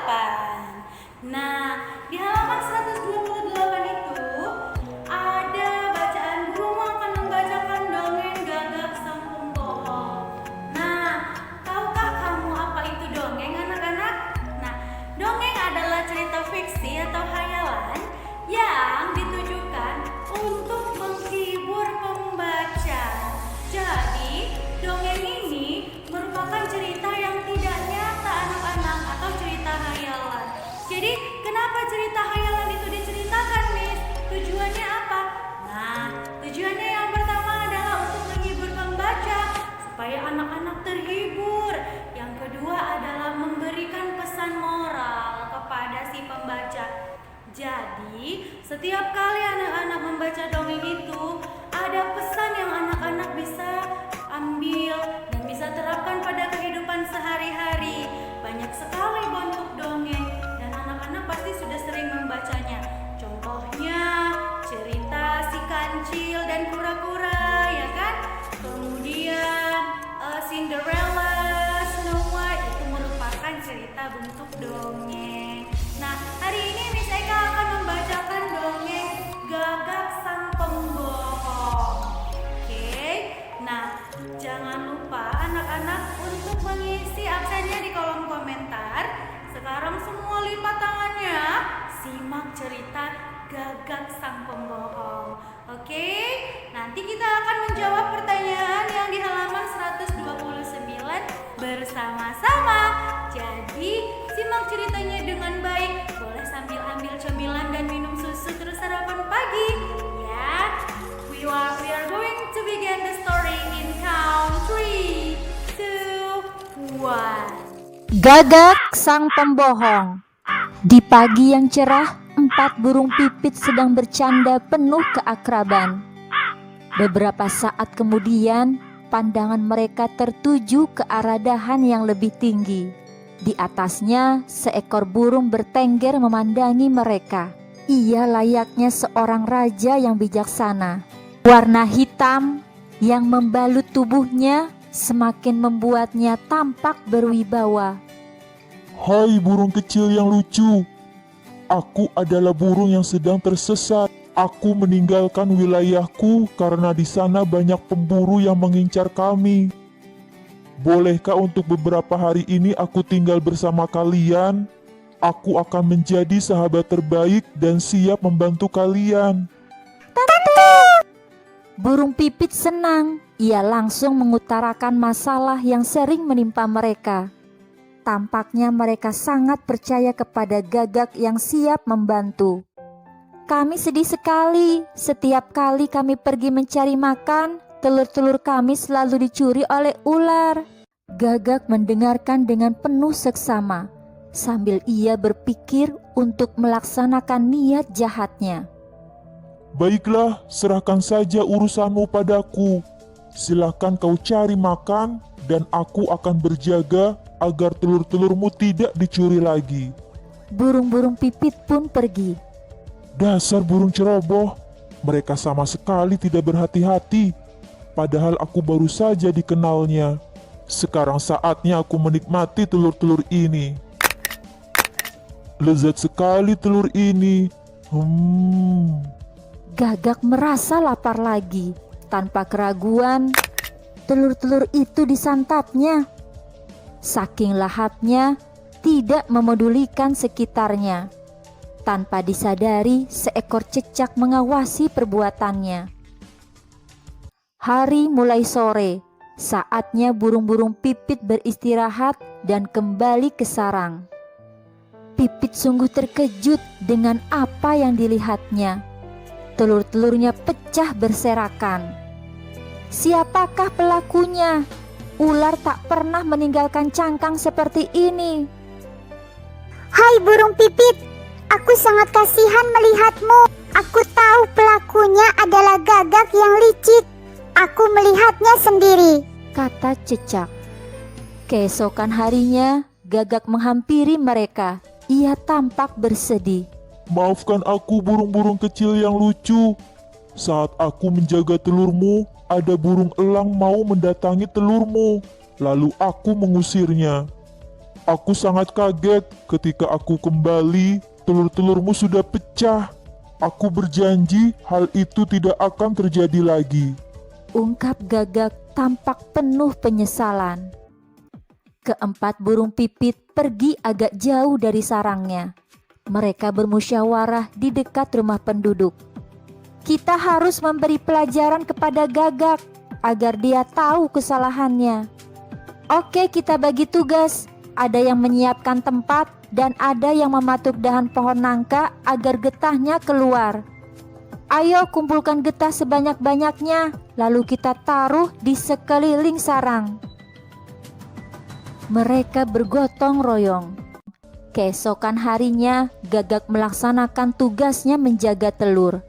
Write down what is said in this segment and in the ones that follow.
128. Nah, di halaman 128 itu ada bacaan burung akan membacakan dongeng Gagak Sang Pembohong. Nah, tahukah kamu apa itu dongeng, anak-anak? Nah, dongeng adalah cerita fiksi atau hayalan yang ditujukan untuk menghibur pembaca. Jadi, dongeng ini merupakan cerita yang tidak nyata, anak-anak, atau cerita hayalan. Jadi, kenapa cerita hayalan itu diceritakan, Miss? Tujuannya apa? Nah, tujuannya yang pertama adalah untuk menghibur pembaca, supaya anak-anak terhibur. Yang kedua adalah memberikan pesan moral kepada si pembaca. Jadi, setiap kali anak-anak membaca dongeng itu, ada pesan yang anak-anak bisa ambil dan bisa terapkan pada kehidupan sehari-hari. Banyak sekali bentuk dongeng dan anak-anak pasti sudah sering membacanya. Contohnya, cerita si kancil dan kura-kura, ya kan? Kemudian Cinderella, Snow White, itu merupakan cerita bentuk dongeng. Nah, hari ini Miss Eka akan membacakan dongeng Gagak Sang Pembohong. Oke, nah jangan lupa anak-anak untuk mengisi absennya di kolom komentar. Sekarang semua lipat tangannya, simak cerita Gagak Sang Pembohong. Oke, nanti kita akan menjawab pertanyaan yang di halaman 129 bersama-sama. Jadi, simak ceritanya dengan baik. Boleh sambil ambil cemilan dan minum susu terus sarapan pagi. Ya, we are going to begin the story in count 3, 2, 1. Gagak Sang Pembohong. Di pagi yang cerah, 4 burung pipit sedang bercanda penuh keakraban. Beberapa saat kemudian, pandangan mereka tertuju ke arah dahan yang lebih tinggi. Di atasnya, seekor burung bertengger memandangi mereka. Ia layaknya seorang raja yang bijaksana. Warna hitam yang membalut tubuhnya semakin membuatnya tampak berwibawa. Hai burung kecil yang lucu, aku adalah burung yang sedang tersesat. Aku meninggalkan wilayahku karena di sana banyak pemburu yang mengincar kami. Bolehkah untuk beberapa hari ini aku tinggal bersama kalian? Aku akan menjadi sahabat terbaik dan siap membantu kalian. Burung pipit senang. Ia langsung mengutarakan masalah yang sering menimpa mereka. Tampaknya mereka sangat percaya kepada Gagak yang siap membantu. Kami sedih sekali. Setiap kali kami pergi mencari makan, telur-telur kami selalu dicuri oleh ular. Gagak mendengarkan dengan penuh seksama, sambil ia berpikir untuk melaksanakan niat jahatnya. Baiklah, serahkan saja urusanmu padaku. Silakan kau cari makan dan aku akan berjaga agar telur-telurmu tidak dicuri lagi. Burung-burung pipit pun pergi. Dasar burung ceroboh, mereka sama sekali tidak berhati-hati. Padahal aku baru saja dikenalnya. Sekarang saatnya aku menikmati telur-telur ini. Lezat sekali telur ini. Gagak merasa lapar lagi. Tanpa keraguan, telur-telur itu disantapnya. Saking lahapnya, tidak memedulikan sekitarnya. Tanpa disadari, seekor cecak mengawasi perbuatannya. Hari mulai sore, saatnya burung-burung pipit beristirahat dan kembali ke sarang. Pipit sungguh terkejut dengan apa yang dilihatnya. Telur-telurnya pecah berserakan. Siapakah pelakunya? Ular tak pernah meninggalkan cangkang seperti ini. Hai burung pipit, aku sangat kasihan melihatmu. Aku tahu pelakunya adalah Gagak yang licik. Aku melihatnya sendiri, kata cecak. Keesokan harinya, Gagak menghampiri mereka. Ia tampak bersedih. Maafkan aku burung-burung kecil yang lucu. Saat aku menjaga telurmu, ada burung elang mau mendatangi telurmu. Lalu aku mengusirnya. Aku sangat kaget ketika aku kembali, telur-telurmu sudah pecah. Aku berjanji hal itu tidak akan terjadi lagi. Ungkap Gagak tampak penuh penyesalan. Keempat burung pipit pergi agak jauh dari sarangnya. Mereka bermusyawarah di dekat rumah penduduk. Kita harus memberi pelajaran kepada Gagak agar dia tahu kesalahannya. Oke, kita bagi tugas. Ada yang menyiapkan tempat dan ada yang mematuk dahan pohon nangka agar getahnya keluar. Ayo kumpulkan getah sebanyak-banyaknya, lalu kita taruh di sekeliling sarang. Mereka bergotong royong. Keesokan harinya, Gagak melaksanakan tugasnya menjaga telur.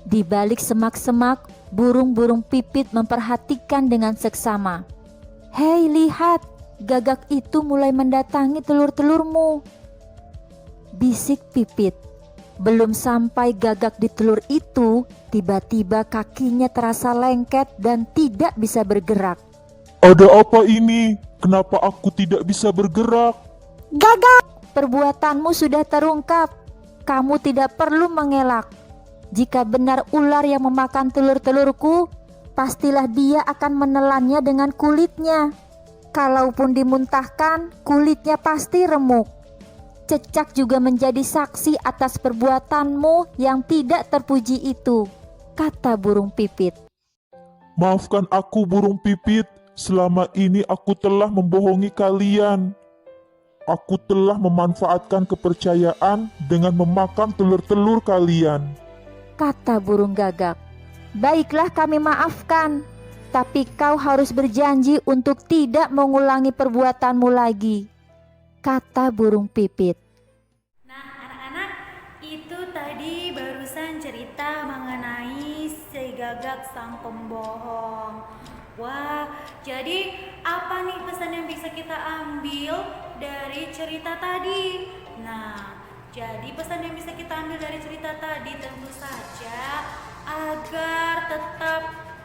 Di balik semak-semak, burung-burung pipit memperhatikan dengan seksama. Hei, lihat, Gagak itu mulai mendatangi telur-telurmu, bisik Pipit. Belum sampai Gagak di telur itu, tiba-tiba kakinya terasa lengket dan tidak bisa bergerak. Ada apa ini? Kenapa aku tidak bisa bergerak? Gagak, Perbuatanmu sudah terungkap. Kamu tidak perlu mengelak. Jika benar ular yang memakan telur-telurku, pastilah dia akan menelannya dengan kulitnya. Kalaupun dimuntahkan, kulitnya pasti remuk. Cecak juga menjadi saksi atas perbuatanmu yang tidak terpuji itu, kata burung pipit. Maafkan aku burung pipit, selama ini aku telah membohongi kalian. Aku telah memanfaatkan kepercayaan dengan memakan telur-telur kalian. Kata burung Gagak. Baiklah, kami maafkan. Tapi kau harus berjanji untuk tidak mengulangi perbuatanmu lagi, kata burung pipit. Nah, anak-anak, itu tadi barusan cerita mengenai si Gagak sang pembohong. Wah, jadi apa nih pesan yang bisa kita ambil dari cerita tadi? Nah, jadi pesan yang bisa kita ambil dari cerita tadi tentu saja agar tetap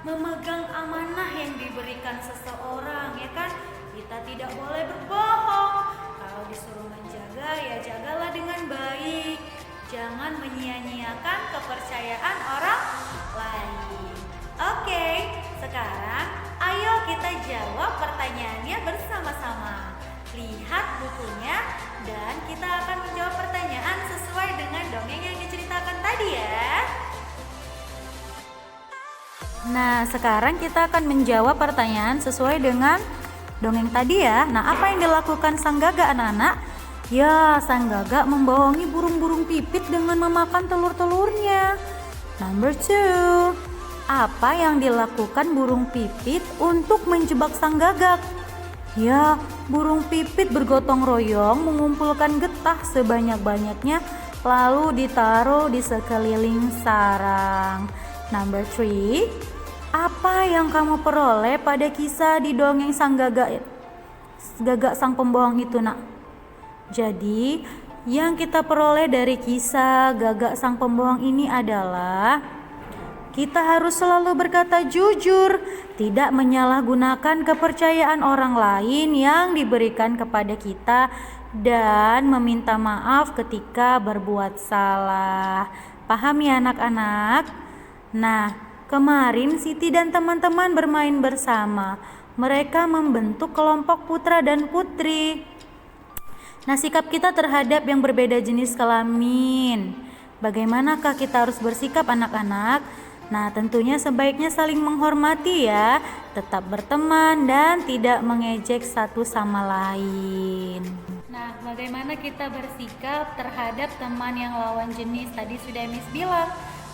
memegang amanah yang diberikan seseorang, ya kan? Kita tidak boleh berbohong. Kalau disuruh menjaga, ya jagalah dengan baik. Jangan menyia-nyiakan kepercayaan orang lain. Oke, sekarang ayo kita jawab pertanyaannya bersama-sama. Lihat bukunya dan kita akan menjawab pertanyaan sesuai dengan dongeng yang diceritakan tadi ya. Nah, sekarang kita akan menjawab pertanyaan sesuai dengan dongeng tadi ya. Nah, apa yang dilakukan sang Gagak, anak-anak? Ya, sang Gagak membohongi burung-burung pipit dengan memakan telur-telurnya. Number 2, apa yang dilakukan burung pipit untuk menjebak sang Gagak? Ya, burung pipit bergotong royong mengumpulkan getah sebanyak-banyaknya lalu ditaruh di sekeliling sarang. Number 3, apa yang kamu peroleh pada kisah di dongeng sang Gagak sang pembohong itu, nak? Jadi, yang kita peroleh dari kisah Gagak sang pembohong ini adalah kita harus selalu berkata jujur, tidak menyalahgunakan kepercayaan orang lain yang diberikan kepada kita, dan meminta maaf ketika berbuat salah. Paham ya anak-anak? Nah, kemarin Siti dan teman-teman bermain bersama. Mereka membentuk kelompok putra dan putri. Nah, sikap kita terhadap yang berbeda jenis kelamin, bagaimanakah kita harus bersikap, anak-anak? Nah, tentunya sebaiknya saling menghormati ya, tetap berteman dan tidak mengejek satu sama lain. Nah, bagaimana kita bersikap terhadap teman yang lawan jenis? Tadi sudah Miss bilang,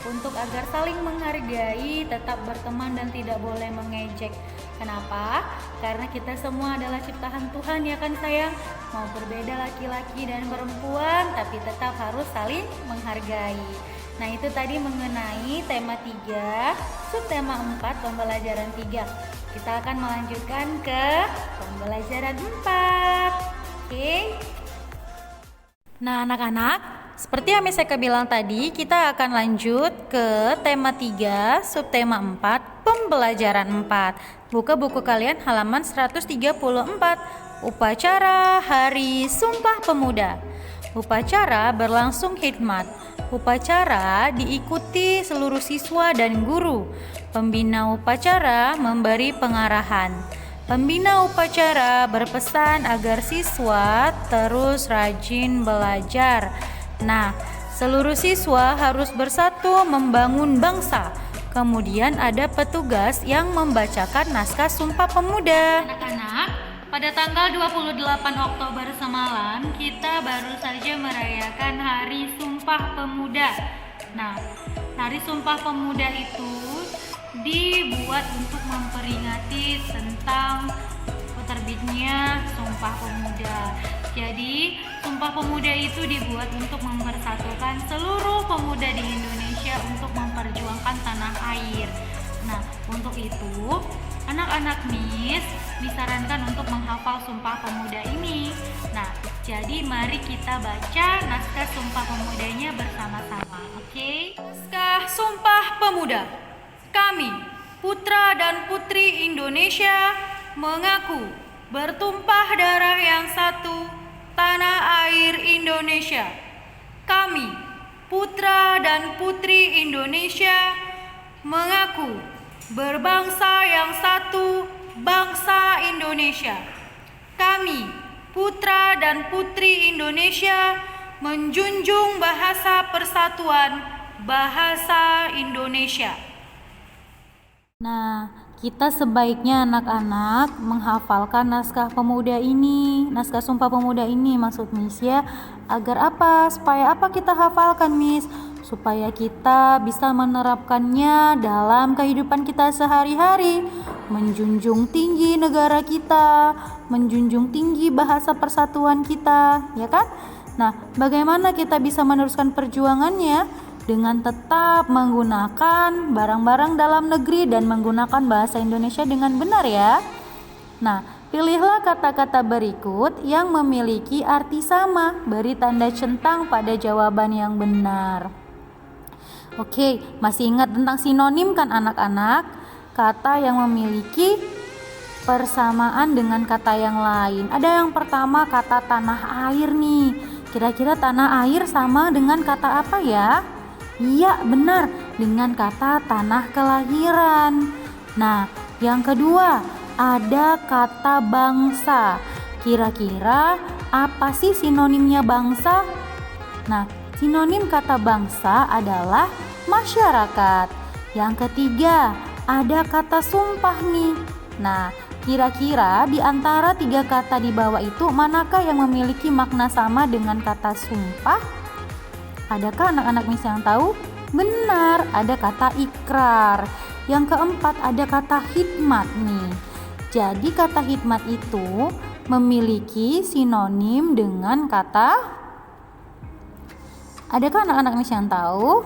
untuk agar saling menghargai, tetap berteman dan tidak boleh mengejek. Kenapa? Karena kita semua adalah ciptaan Tuhan, ya kan sayang? Mau berbeda laki-laki dan perempuan, tapi tetap harus saling menghargai. Nah, itu tadi mengenai tema 3, subtema 4, pembelajaran 3. Kita akan melanjutkan ke pembelajaran 4. Oke. Nah, anak-anak, seperti yang Miss Eka bilang tadi, kita akan lanjut ke tema 3, subtema 4, pembelajaran 4. Buka buku kalian halaman 134. Upacara Hari Sumpah Pemuda. Upacara berlangsung hikmat. Upacara diikuti seluruh siswa dan guru. Pembina upacara memberi pengarahan. Pembina upacara berpesan agar siswa terus rajin belajar. Nah, seluruh siswa harus bersatu membangun bangsa. Kemudian ada petugas yang membacakan naskah Sumpah Pemuda. Anak-anak, pada tanggal 28 Oktober semalam kita baru saja merayakan Hari Sumpah Pemuda. Nah, Hari Sumpah Pemuda itu dibuat untuk memperingati tentang terbitnya Sumpah Pemuda. Jadi, Sumpah Pemuda itu dibuat untuk mempersatukan seluruh pemuda di Indonesia untuk memperjuangkan tanah air. Nah, untuk itu, anak-anak Miss disarankan untuk menghafal Sumpah Pemuda ini. Nah, jadi mari kita baca naskah Sumpah Pemudanya bersama-sama, oke? Naskah Sumpah Pemuda. Kami, putra dan putri Indonesia, mengaku bertumpah darah yang satu, tanah air Indonesia. Kami, putra dan putri Indonesia, mengaku berbangsa yang satu, bangsa Indonesia. Kami, putra dan putri Indonesia, menjunjung bahasa persatuan, bahasa Indonesia. Nah, kita sebaiknya anak-anak menghafalkan naskah pemuda ini, naskah Sumpah Pemuda ini maksud Miss ya. Agar apa? Supaya apa kita hafalkan Miss? Supaya kita bisa menerapkannya dalam kehidupan kita sehari-hari. Menjunjung tinggi negara kita, menjunjung tinggi bahasa persatuan kita, ya kan? Nah, bagaimana kita bisa meneruskan perjuangannya? Dengan tetap menggunakan barang-barang dalam negeri dan menggunakan bahasa Indonesia dengan benar ya. Nah, pilihlah kata-kata berikut yang memiliki arti sama. Beri tanda centang pada jawaban yang benar. Oke, masih ingat tentang sinonim kan anak-anak? Kata yang memiliki persamaan dengan kata yang lain. Ada yang pertama kata tanah air nih. Kira-kira tanah air sama dengan kata apa ya? Iya, benar, dengan kata tanah kelahiran. Nah, yang kedua, ada kata bangsa. Kira-kira apa sih sinonimnya bangsa? Nah, sinonim kata bangsa adalah masyarakat. Yang ketiga, ada kata sumpah nih. Nah, kira-kira di antara tiga kata di bawah itu manakah yang memiliki makna sama dengan kata sumpah? Adakah anak-anak Miss yang tahu? Benar, ada kata ikrar. Yang keempat ada kata hikmat nih. Jadi kata hikmat itu memiliki sinonim dengan kata. Adakah anak-anak Miss yang tahu?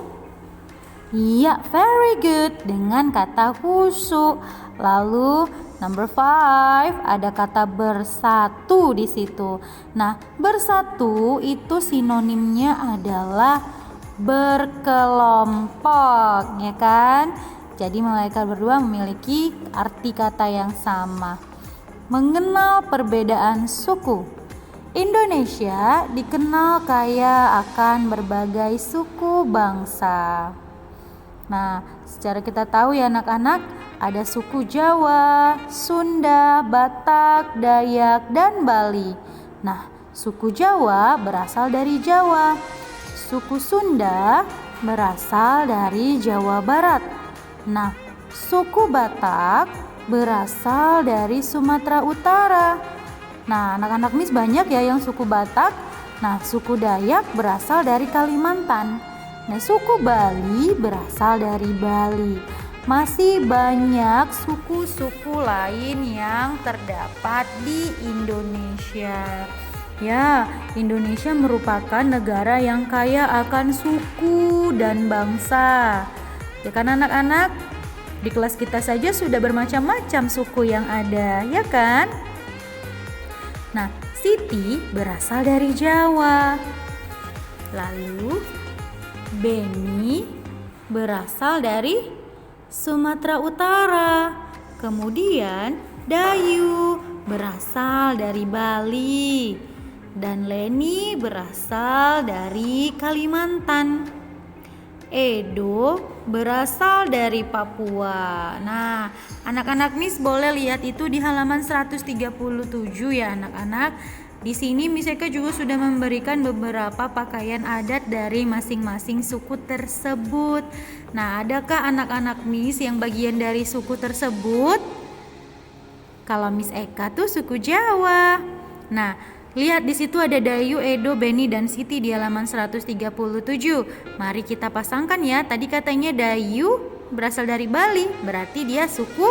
Iya, very good, dengan kata khusyuk. Lalu number 5 ada kata bersatu di situ. Nah, bersatu itu sinonimnya adalah berkelompok, ya kan? Jadi mereka berdua memiliki arti kata yang sama. Mengenal perbedaan suku. Indonesia dikenal kaya akan berbagai suku bangsa. Nah, secara kita tahu ya anak-anak, ada suku Jawa, Sunda, Batak, Dayak, dan Bali. Nah, suku Jawa berasal dari Jawa. Suku Sunda berasal dari Jawa Barat. Nah, suku Batak berasal dari Sumatera Utara. Nah, anak-anak Miss banyak ya yang suku Batak. Nah, suku Dayak berasal dari Kalimantan. Nah, suku Bali berasal dari Bali. Masih banyak suku-suku lain yang terdapat di Indonesia. Ya, Indonesia merupakan negara yang kaya akan suku dan bangsa. Ya kan anak-anak? Di kelas kita saja sudah bermacam-macam suku yang ada, ya kan? Nah, Siti berasal dari Jawa. Lalu Beni berasal dari Sumatera Utara. Kemudian Dayu berasal dari Bali dan Leni berasal dari Kalimantan. Edo berasal dari Papua. Nah, anak-anak Miss boleh lihat itu di halaman 137 ya anak-anak. Di sini Miss Eka juga sudah memberikan beberapa pakaian adat dari masing-masing suku tersebut. Nah, adakah anak-anak Miss yang bagian dari suku tersebut? Kalau Miss Eka tuh suku Jawa. Nah, lihat di situ ada Dayu, Edo, Beni, dan Siti di halaman 137. Mari kita pasangkan ya. Tadi katanya Dayu berasal dari Bali, berarti dia suku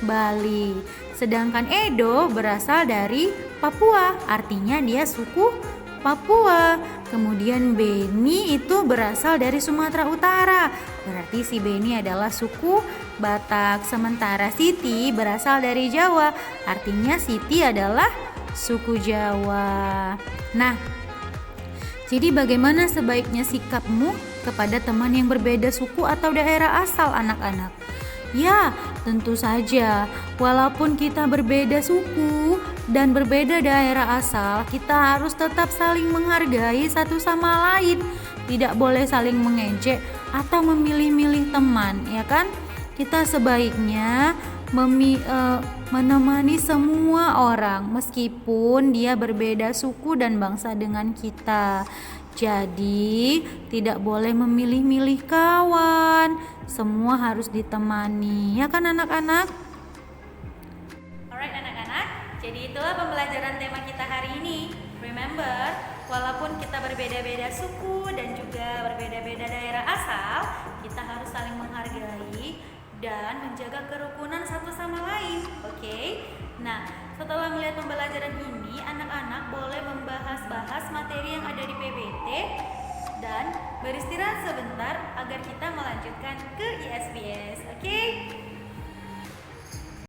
Bali. Sedangkan Edo berasal dari Papua, artinya dia suku Papua. Kemudian Beni itu berasal dari Sumatera Utara, berarti si Beni adalah suku Batak. Sementara Siti berasal dari Jawa, artinya Siti adalah suku Jawa. Nah, jadi bagaimana sebaiknya sikapmu kepada teman yang berbeda suku atau daerah asal anak-anak? Ya, tentu saja. Walaupun kita berbeda suku dan berbeda daerah asal, kita harus tetap saling menghargai satu sama lain. Tidak boleh saling mengejek atau memilih-milih teman, ya kan? Kita sebaiknya menemani semua orang meskipun dia berbeda suku dan bangsa dengan kita. Jadi tidak boleh memilih-milih kawan, semua harus ditemani, ya kan anak-anak? Alright anak-anak, jadi itulah pembelajaran tema kita hari ini. Remember, walaupun kita berbeda-beda suku dan juga berbeda-beda daerah asal, kita harus saling menghargai dan menjaga kerukunan satu sama lain. Oke? Nah, setelah melihat pembelajaran ini, anak-anak boleh membahas-bahas materi yang ada di PBT dan beristirahat sebentar agar kita melanjutkan ke ISBS. Oke?